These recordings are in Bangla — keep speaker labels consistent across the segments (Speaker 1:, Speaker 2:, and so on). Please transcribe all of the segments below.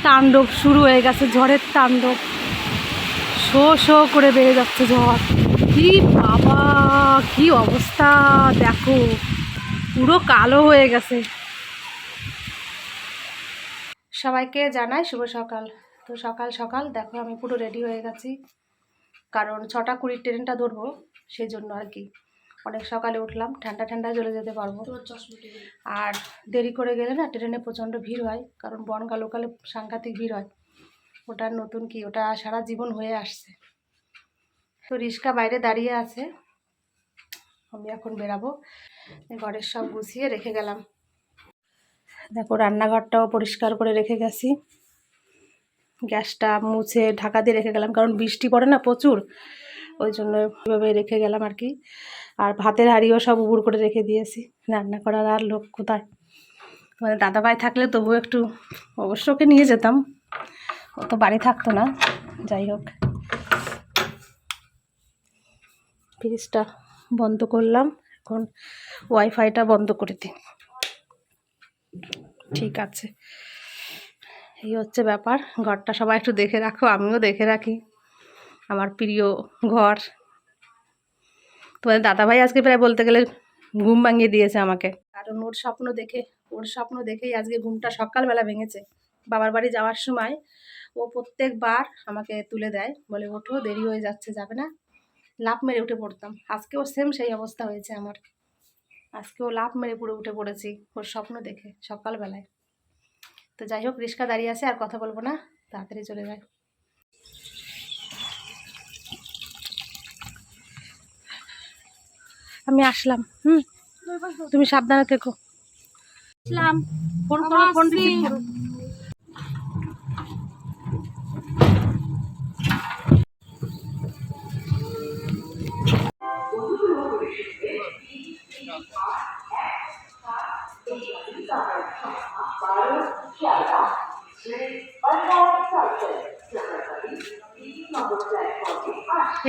Speaker 1: তাণ্ডব শুরু হয়ে গেছে, ঝড়ের তাণ্ডব। শো শো করে বেড়ে যাচ্ছে ঝড়। কি বাবা, কি অবস্থা দেখো, পুরো কালো হয়ে গেছে। সবাইকে জানাই শুভ সকাল। তো সকাল সকাল দেখো আমি পুরো রেডি হয়ে গেছি, কারণ 6:20 ট্রেনটা ধরবো, সেই জন্য আর কি। অনেক সকালে উঠলাম, ঠান্ডা ঠান্ডা চলে যেতে পারবো। আর দেরি করে গেলে না ট্রেনে প্রচণ্ড ভিড় হয়, কারণ বনগা লোকালে সাংঘাতিক ভিড় হয়। ওটা নতুন কি, ওটা সারা জীবন হয়ে আসছে। তো রিক্সা বাইরে দাঁড়িয়ে আছে, আমি এখন বেরাবো। ঘরের সব গুছিয়ে রেখে গেলাম। দেখো রান্নাঘরটাও পরিষ্কার করে রেখে গেছি, গ্যাসটা মুছে ঢাকা দিয়ে রেখে গেলাম, কারণ বৃষ্টি পড়ে না প্রচুর, ওই জন্য এভাবে রেখে গেলাম আর কি। আর ভাতের হাঁড়িও সব উবুড় করে রেখে দিয়েছি, রান্না করার আর লোক কোথায়। মানে দাদাভাই থাকলে তবু একটু অবশ্য ওকে নিয়ে যেতাম, ও তো বাড়ি থাকতো না। যাই হোক, ফ্রিজটা বন্ধ করলাম, এখন ওয়াইফাইটা বন্ধ করে দিই। ঠিক আছে, এই হচ্ছে ব্যাপার। ঘরটা সবাই একটু দেখে রাখো, আমিও দেখে রাখি, আমার প্রিয় ঘর। তোমাদের দাদাভাই আজকে প্রায় বলতে গেলে ঘুম ভাঙিয়ে দিয়েছে আমাকে, কারণ ওর স্বপ্ন দেখেই আজকে ঘুমটা সকালবেলা ভেঙেছে। বাবার বাড়ি যাওয়ার সময় ও প্রত্যেকবার আমাকে তুলে দেয়, বলে ওঠো দেরি হয়ে যাচ্ছে, যাবে না। লাফ মেরে উঠে পড়তাম। আজকেও সেম সেই অবস্থা হয়েছে আমার, আজকেও লাফ মেরে পুরো উঠে পড়েছি ওর স্বপ্ন দেখে সকালবেলায়। তো যাই হোক, রিক্সা দাঁড়িয়ে আছে, আর কথা বলবো না, তাড়াতাড়ি চলে যায়। আমি আসলাম, তুমি সাবধানে থেকো। আসলাম, ফোন করো, ফোন রিসিভ করো।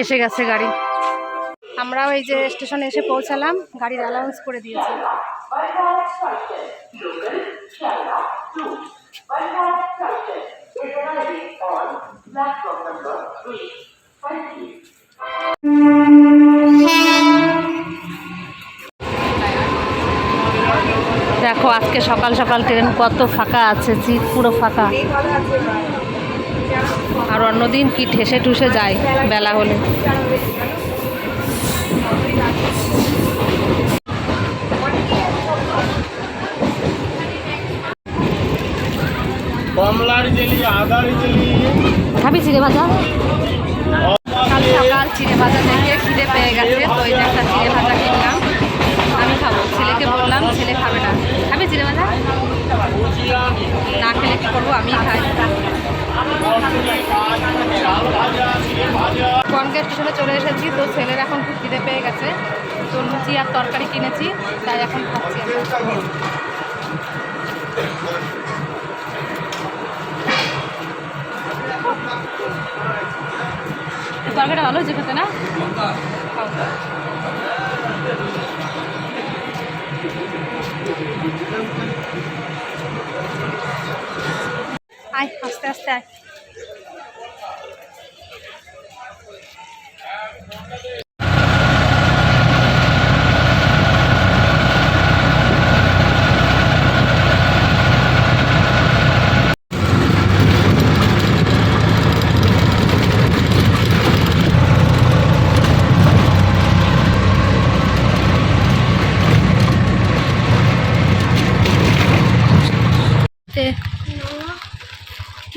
Speaker 1: এসে গেছে গাড়ি, আমরাও এই যে স্টেশনে এসে পৌঁছালাম, গাড়ির অ্যালাউন্স করে দিয়েছে। দেখো আজকে সকাল সকাল ট্রেন কত ফাঁকা আছে, সিট পুরো ফাঁকা। আর অন্যদিন কি ঠেসে ঠুসে যায় বেলা হলে। খাবি চিড়ে ভাজা? কাল সকাল চিড়ে ভাজা দেখে খিদে পেয়ে গেছে, তো এই যে একটা চিড়ে ভাজা কিনলাম, আমি খাবো। ছেলেকে বললাম, ছেলে খাবে না। খাবি চিড়ে ভাজা? না খেলে কি করবো, আমিই খাই। বনগাঁ স্টেশনে চলে এসেছি, তো ছেলের এখন খুব খিদে পেয়ে গেছে, তো লুচি আর তরকারি কিনেছি, তাই এখন খাচ্ছি। তরকারিটা ভালো হয়েছে খেতে না? আয় আস্তে আস্তে আয়।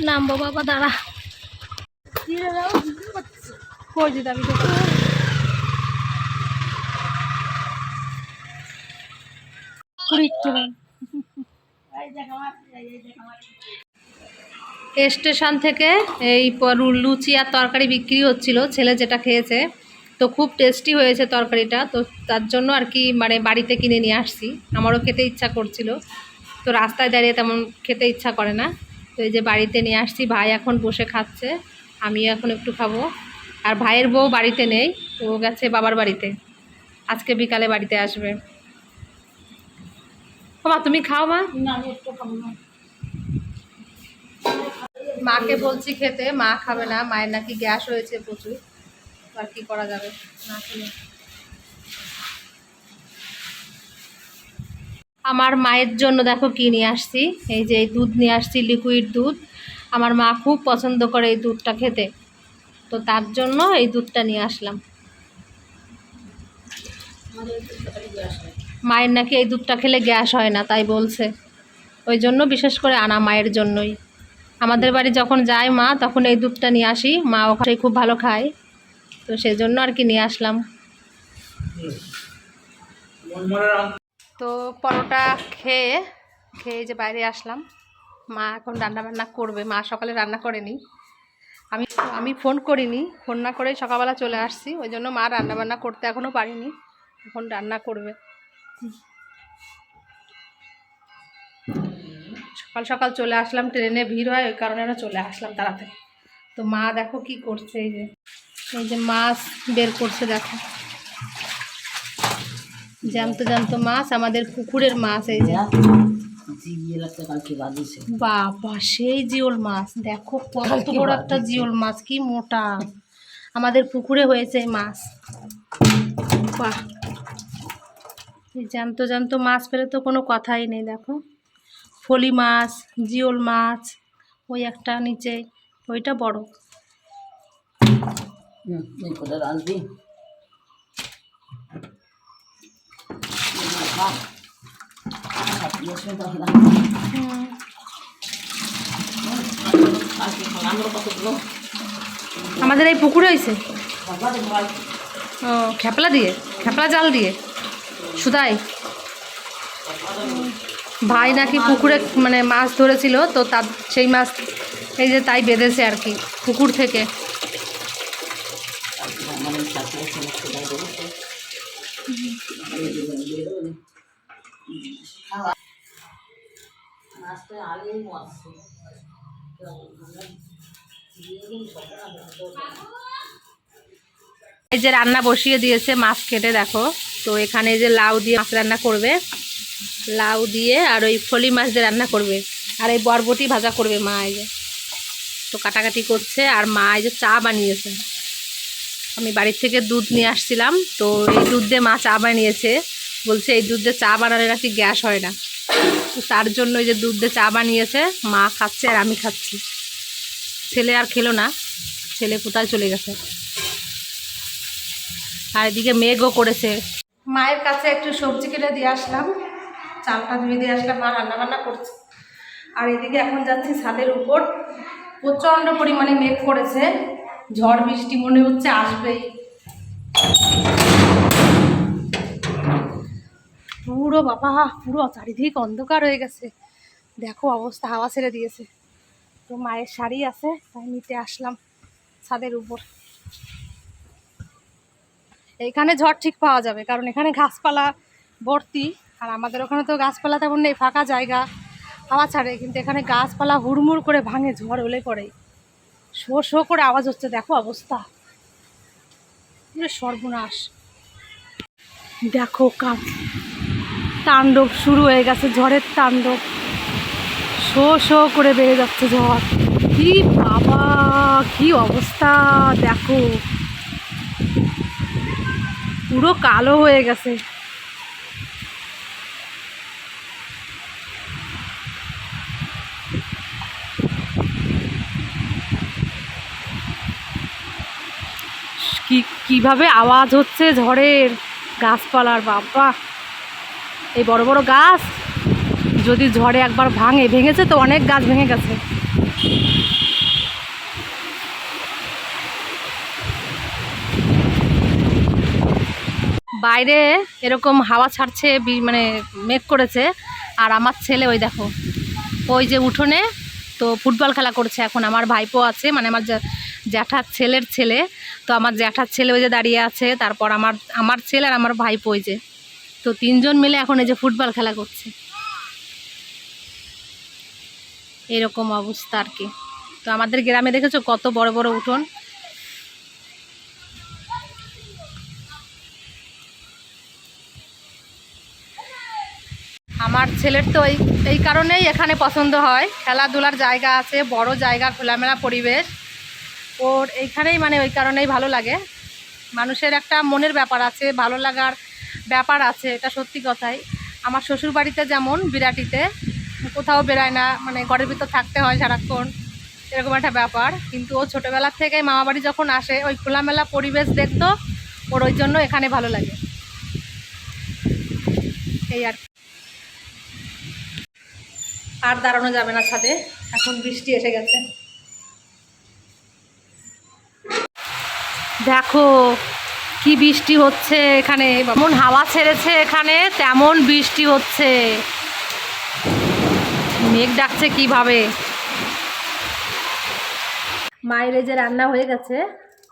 Speaker 1: নামবো বাবা, দাঁড়া। কই দিতে আমি স্টেশন থেকে এই লুচি আর তরকারি বিক্রি হচ্ছিল, ছেলে যেটা খেয়েছে, তো খুব টেস্টি হয়েছে তরকারিটা, তো তার জন্য আর কি মানে বাড়িতে কিনে নিয়ে আসছি। আমারও খেতে ইচ্ছা করছিল, তো রাস্তায় দাঁড়িয়ে তেমন খেতে ইচ্ছা করে না, তো এই যে বাড়িতে নিয়ে আসছি। ভাই এখন বসে খাচ্ছে, আমিও এখন একটু খাবো। আর ভাইয়ের বউ বাড়িতে নেই, ও গেছে বাবার বাড়িতে, আজকে বিকালে বাড়িতে আসবে। মা তুমি খাও? মা না, আমি একটু খাবো না। মাকে বলছি খেতে, মা খাবে না, মায়ের নাকি গ্যাস হয়েছে প্রচুর, আর কি করা যাবে না খেলে। আমার মায়ের জন্য দেখো কি নিয়ে আসছি, এই যে এই দুধ নিয়ে আসছি, লিকুইড দুধ। আমার মা খুব পছন্দ করে এই দুধটা খেতে, তো তার জন্য এই দুধটা নিয়ে আসলাম। মায়ের নাকি এই দুধটা খেলে গ্যাস হয় না তাই বলছে, ওই জন্য বিশেষ করে আনা মায়ের জন্যই। আমাদের বাড়ি যখন যায় মা তখন এই দুধটা নিয়ে আসি, মা ওখানে খুব ভালো খায়, তো সেই জন্য আর কি নিয়ে আসলাম। তো পরোটা খেয়ে খেয়ে যে বাইরে আসলাম, মা এখন রান্নাবান্না করবে। মা সকালে রান্না করেনি, আমি আমি ফোন করিনি, ফোন না করেই সকালবেলা চলে আসছি, ওই জন্য মা রান্নাবান্না করতে এখনও পারিনি, এখন রান্না করবে। সকাল সকাল চলে আসলাম, ট্রেনে ভিড় হয় ওই কারণে আমরা চলে আসলাম তাড়াতাড়ি। তো মা দেখো কি করছে, এই যে মাছ বের করছে দেখো, জ্যান্ত জ্যান্ত মাছ, আমাদের পুকুরের মাছ। এই যে বাবা সেই জিওল মাছ, দেখো কত বড় একটা জিওল মাছ, কি মোটা, আমাদের পুকুরে হয়েছে এই মাছ। বাহ, এই জ্যান্ত জ্যান্ত মাছ পেলে তো কোনো কথাই নেই। দেখো ফলি মাছ, জিওল মাছ, ওই একটা নিচে, ওইটা বড়। আমাদের এই পুকুরে হয়েছে, ও খেপলা দিয়ে, খেপলা জাল দিয়ে শুধাই। ভাই নাকি পুকুরে মানে মাছ ধরেছিল, তো তার সেই মাছ এই যে তাই বেঁধেছে আর কি পুকুর থেকে। এই যে রান্না বসিয়ে দিয়েছে, মাছ কেটে দেখো। তো এখানে যে লাউ দিয়ে মাছ রান্না করবে, লাউ দিয়ে, আর ওই ফলি মাছ দিয়ে রান্না করবে, আর এই বরবটি ভাজা করবে মা। এই যে তো কাটাকাটি করছে, আর মা এই যে চা বানিয়েছে। আমি বাড়ির থেকে দুধ নিয়ে আসছিলাম, তো এই দুধ দিয়ে মা চা বানিয়েছে, বলছে এই দুধ দিয়ে চা বানালে নাকি গ্যাস হয় না, তো তার জন্য এই যে দুধ দিয়ে চা বানিয়েছে, মা খাচ্ছে আর আমি খাচ্ছি। ছেলে আর খেলো না, ছেলে কোথায় চলে গেছে। আর এদিকে মেঘও করেছে। মায়ের কাছে একটু সবজি কেটে দিয়ে আসলাম, চালটা ধুয়ে দিয়ে আসলাম, মা রান্নাবান্না করছে। আর এদিকে এখন যাচ্ছি ছাদের উপর, প্রচণ্ড পরিমাণে মেঘ করেছে, ঝড় বৃষ্টি মনে হচ্ছে আসবেই। পুরো বাবা, পুরো চারিদিক অন্ধকার হয়ে গেছে, দেখো অবস্থা, হাওয়া ছেড়ে দিয়েছে। তো মায়ের শাড়ি আছে তাই নিতে আসলাম ছাদের উপর। এইখানে ঝড় ঠিক পাওয়া যাবে, কারণ এখানে গাছপালা ভর্তি, আর আমাদের ওখানে তো গাছপালা তেমন নেই, ফাঁকা জায়গা, হাওয়া ছাড়ে, কিন্তু এখানে গাছপালা হুড়মুড় করে ভাঙে, ঝড় হলে পড়ে শো শো করে আওয়াজ হচ্ছে, দেখো অবস্থা, সর্বনাশ। দেখো তাণ্ডব শুরু হয়ে গেছে, ঝড়ের তাণ্ডব, শো শো করে বেড়ে যাচ্ছে ঝড়। কি বাবা, কি অবস্থা দেখো, পুরো কালো হয়ে গেছে। কিভাবে আওয়াজ হচ্ছে ঝড়ের, গাছপালার, বাবা এই বড় বড় গাছ যদি ঝড়ে একবার ভেঙেছে তো অনেক গাছ ভেঙে গেছে। বাইরে এরকম হাওয়া ছাড়ছে, মানে মেঘ করেছে, আর আমার ছেলে ওই দেখো ওই যে উঠোনে তো ফুটবল খেলা করছে। এখন আমার ভাইপো আছে, মানে আমার জ্যাঠার ছেলের ছেলে, তো আমার জ্যাঠার ছেলে ওই যে দাঁড়িয়ে আছে, তারপর আমার ছেলে আর আমার ভাইপো ওই যে, তো তিনজন মিলে এখন এই যে ফুটবল খেলা করছে, এরকম অবস্থা আর কি। তো আমাদের গ্রামে দেখেছো কত বড় বড় উঠোন। আমার আর ছেলের তো এই কারণেই এখানে পছন্দ হয়, খেলাধুলার জায়গা আছে, বড় জায়গা, খোলামেলা পরিবেশ ওর এইখানেই, মানে ওই কারণেই ভালো লাগে। মানুষের একটা মনের ব্যাপার আছে, ভালো লাগার ব্যাপার আছে, এটা সত্যি কথাই। আমার শ্বশুর বাড়িতে যেমন বিরাটিতে কোথাও বেরায় না, মানে ঘরের ভিতর থাকতে হয় সারাক্ষণ, এরকম একটা ব্যাপার। কিন্তু ও ছোটোবেলার থেকেই মামাবাড়ি যখন আসে ওই খোলামেলা পরিবেশ দেখতো, ওর ওই জন্য এখানে ভালো লাগে, এই আর দাঁড়ানো যাবে না ছাদে, এখন বৃষ্টি এসে গেছে। দেখো কি বৃষ্টি হচ্ছে এখানে, যেমন হাওয়া ছেড়েছে এখানে তেমন বৃষ্টি হচ্ছে, মেঘ ডাকছে কিভাবে। মায়ের যে রান্না হয়ে গেছে,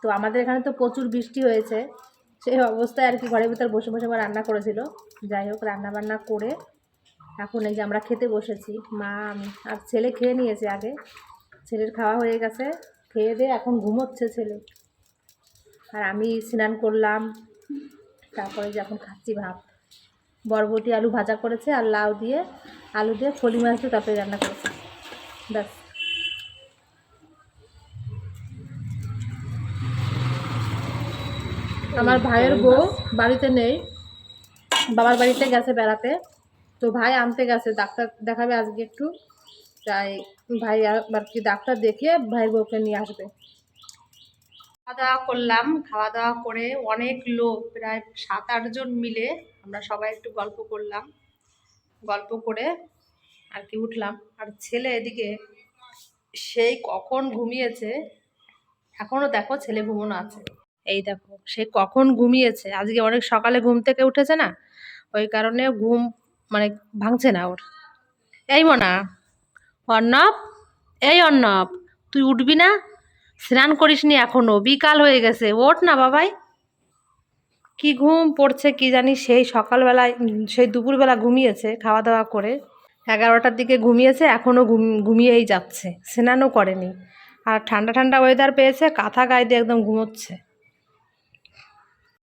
Speaker 1: তো আমাদের এখানে তো প্রচুর বৃষ্টি হয়েছে, সেই অবস্থায় আর কি ঘরের ভিতর বসে বসে মা রান্না করেছিল। যাই হোক, রান্না বান্না করে এখন এই যে আমরা খেতে বসেছি, মা আমি আর ছেলে খেয়ে নিয়েছে আগে, ছেলের খাওয়া হয়ে গেছে, খেয়ে দিয়ে এখন ঘুমোচ্ছে ছেলে, আর আমি স্নান করলাম, তারপরে যে এখন খাচ্ছি ভাত। বরবটি আলু ভাজা করেছে আর আলু দিয়ে ফলি মাছ দিয়ে তারপরে রান্না করেছে, ব্যাস। আমার ভাইয়ের বউ বাড়িতে নেই, বাবার বাড়িতে গেছে বেড়াতে, তো ভাই আনতে গেছে, ডাক্তার দেখাবে আজকে একটু, তাই ভাই আর কি ডাক্তার দেখিয়ে ভাইয়ের বউকে নিয়ে আসবে। খাওয়া দাওয়া করলাম, খাওয়া দাওয়া করে অনেক লোক, প্রায় 7-8 জন মিলে আমরা সবাই একটু গল্প করলাম, গল্প করে আর কি উঠলাম। আর ছেলে এদিকে সেই কখন ঘুমিয়েছে, এখনও দেখো ছেলে ঘুমোনো আছে, এই দেখো সে কখন ঘুমিয়েছে, আজকে অনেক সকালে ঘুম থেকে উঠেছে না, ওই কারণে ঘুম মানে ভাঙছে না ওর। এই মনা, অর্ণব, এই অর্ণব, তুই উঠবি না? স্নান করিসনি এখনো, বিকাল হয়ে গেছে, ওঠ না বাবাই। কি ঘুম পড়ছে কি জানি, সেই সকালবেলায় সেই দুপুরবেলা ঘুমিয়েছে খাওয়া দাওয়া করে, 11টার দিকে ঘুমিয়েছে, এখনও ঘুমিয়েই যাচ্ছে, স্নানও করেনি। আর ঠান্ডা ঠান্ডা ওয়েদার পেয়েছে, কাঁথা গায়ে দিয়ে একদম ঘুমোচ্ছে।